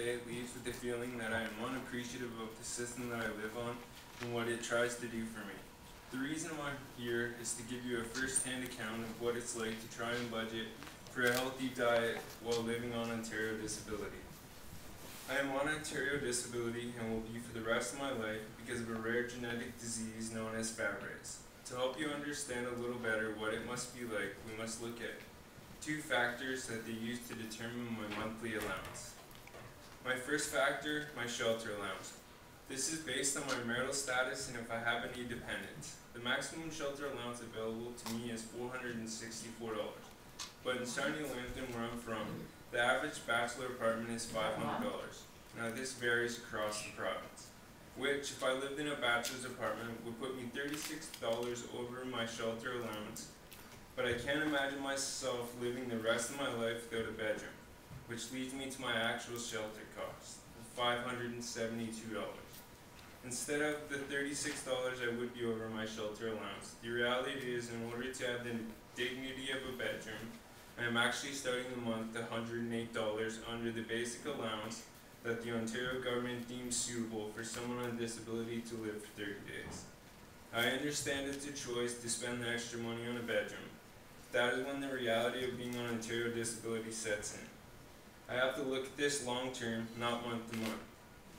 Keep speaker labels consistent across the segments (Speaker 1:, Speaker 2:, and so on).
Speaker 1: day leaves with the feeling that I am unappreciative of the system that I live on and what it tries to do for me. The reason why I'm here is to give you a first-hand account of what it's like to try and budget for a healthy diet while living on Ontario disability. I am on Ontario disability and will be for the rest of my life because of a rare genetic disease known as Fabry's. To help you understand a little better what it must be like, we must look at two factors that they use to determine my monthly allowance. My first factor, my shelter allowance. This is based on my marital status and if I have any dependents. The maximum shelter allowance available to me is $464. But in Sarnia, where I'm from, the average bachelor apartment is $500. Now this varies across the province, which if I lived in a bachelor's apartment would put me $36 over my shelter allowance, but I can't imagine myself living the rest of my life without a bedroom, which leads me to my actual shelter cost of $572. Instead of the $36 I would be over my shelter allowance, the reality is in order to have the dignity of a bedroom, I am actually starting the month $108 under the basic allowance that the Ontario government deems suitable for someone on disability to live for 30 days. I understand it's a choice to spend the extra money on a bedroom. That is when the reality of being on Ontario disability sets in. I have to look at this long term, not month to month.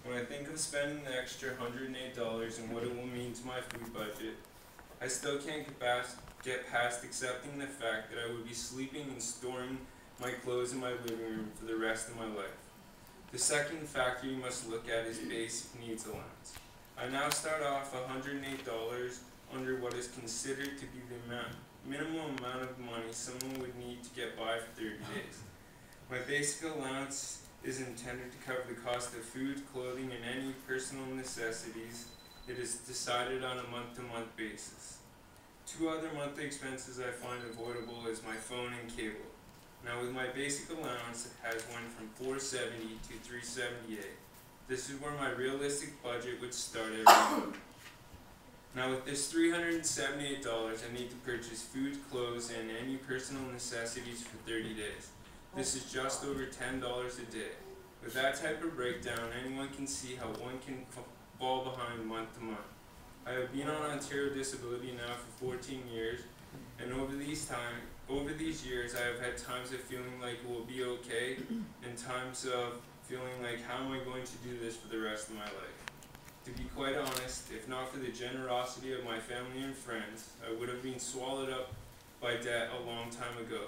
Speaker 1: When I think of spending the extra $108 and what it will mean to my food budget, I still can't get past accepting the fact that I would be sleeping and storing my clothes in my living room for the rest of my life. The second factor you must look at is basic needs allowance. I now start off $108 under what is considered to be the minimum amount of money someone would need to get by for 30 days. My basic allowance is intended to cover the cost of food, clothing, and any personal necessities. It is decided on a month-to-month basis. Two other monthly expenses I find avoidable is my phone and cable. Now with my basic allowance, it has went from $470 to $378. This is where my realistic budget would start every month. Now with this $378, I need to purchase food, clothes, and any personal necessities for 30 days. This is just over $10 a day. With that type of breakdown, anyone can see how one can fall behind month to month. I have been on Ontario disability now for 14 years, and over these years I have had times of feeling like it will be okay, and times of feeling like how am I going to do this for the rest of my life. To be quite honest, if not for the generosity of my family and friends, I would have been swallowed up by debt a long time ago.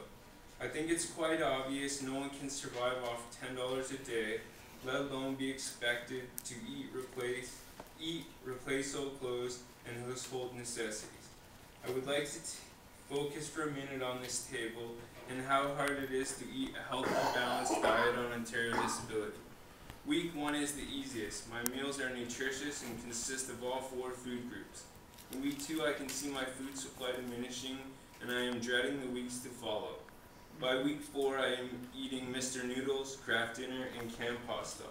Speaker 1: I think it's quite obvious no one can survive off $10 a day, let alone be expected to replace old clothes, and household necessities. I would like to focus for a minute on this table and how hard it is to eat a healthy, balanced diet on Ontario disability. Week 1 is the easiest. My meals are nutritious and consist of all 4 food groups. In week 2, I can see my food supply diminishing, and I am dreading the weeks to follow. By week 4, I am eating Mr. Noodles, Kraft Dinner, and canned pasta,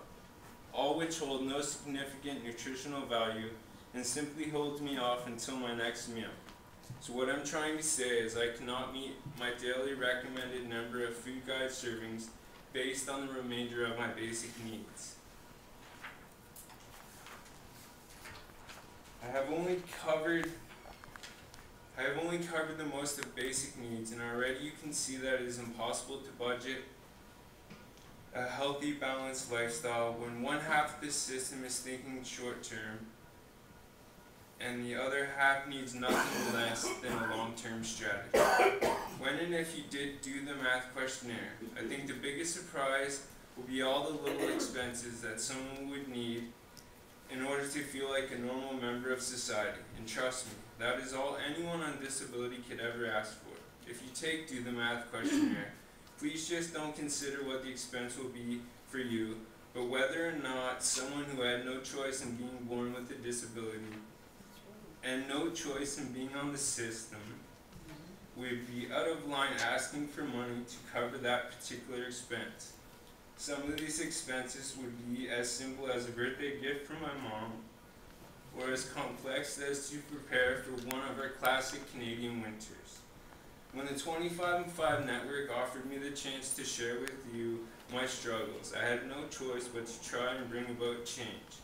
Speaker 1: all which hold no significant nutritional value and simply holds me off until my next meal. So what I'm trying to say is I cannot meet my daily recommended number of food guide servings based on the remainder of my basic needs. I have only covered the most of basic needs, and already you can see that it is impossible to budget a healthy, balanced lifestyle when one half of this system is thinking short term and the other half needs nothing less than a long-term strategy. When and if you did do the math questionnaire, I think the biggest surprise will be all the little expenses that someone would need in order to feel like a normal member of society. And trust me, that is all anyone on disability could ever ask for. If you do the math questionnaire, please just don't consider what the expense will be for you, but whether or not someone who had no choice in being born with a disability and no choice in being on the system would be out of line asking for money to cover that particular expense. Some of these expenses would be as simple as a birthday gift from my mom, or as complex as to prepare for one of our classic Canadian winters. When the 25 and 5 network offered me the chance to share with you my struggles. I had no choice but to try and bring about change.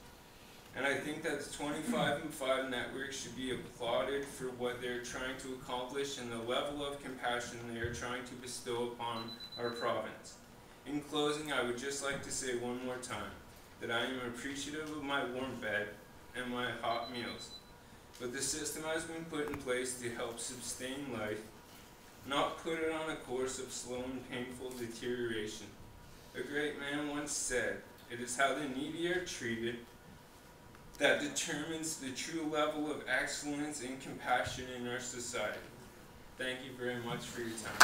Speaker 1: And I think that the 25 and 5 network should be applauded for what they're trying to accomplish and the level of compassion they are trying to bestow upon our province. In closing, I would just like to say one more time that I am appreciative of my warm bed and my hot meals. But the system has been put in place to help sustain life, not put it on a course of slow and painful deterioration. A great man once said, "It is how the needy are treated that determines the true level of excellence and compassion in our society." Thank you very much for your time.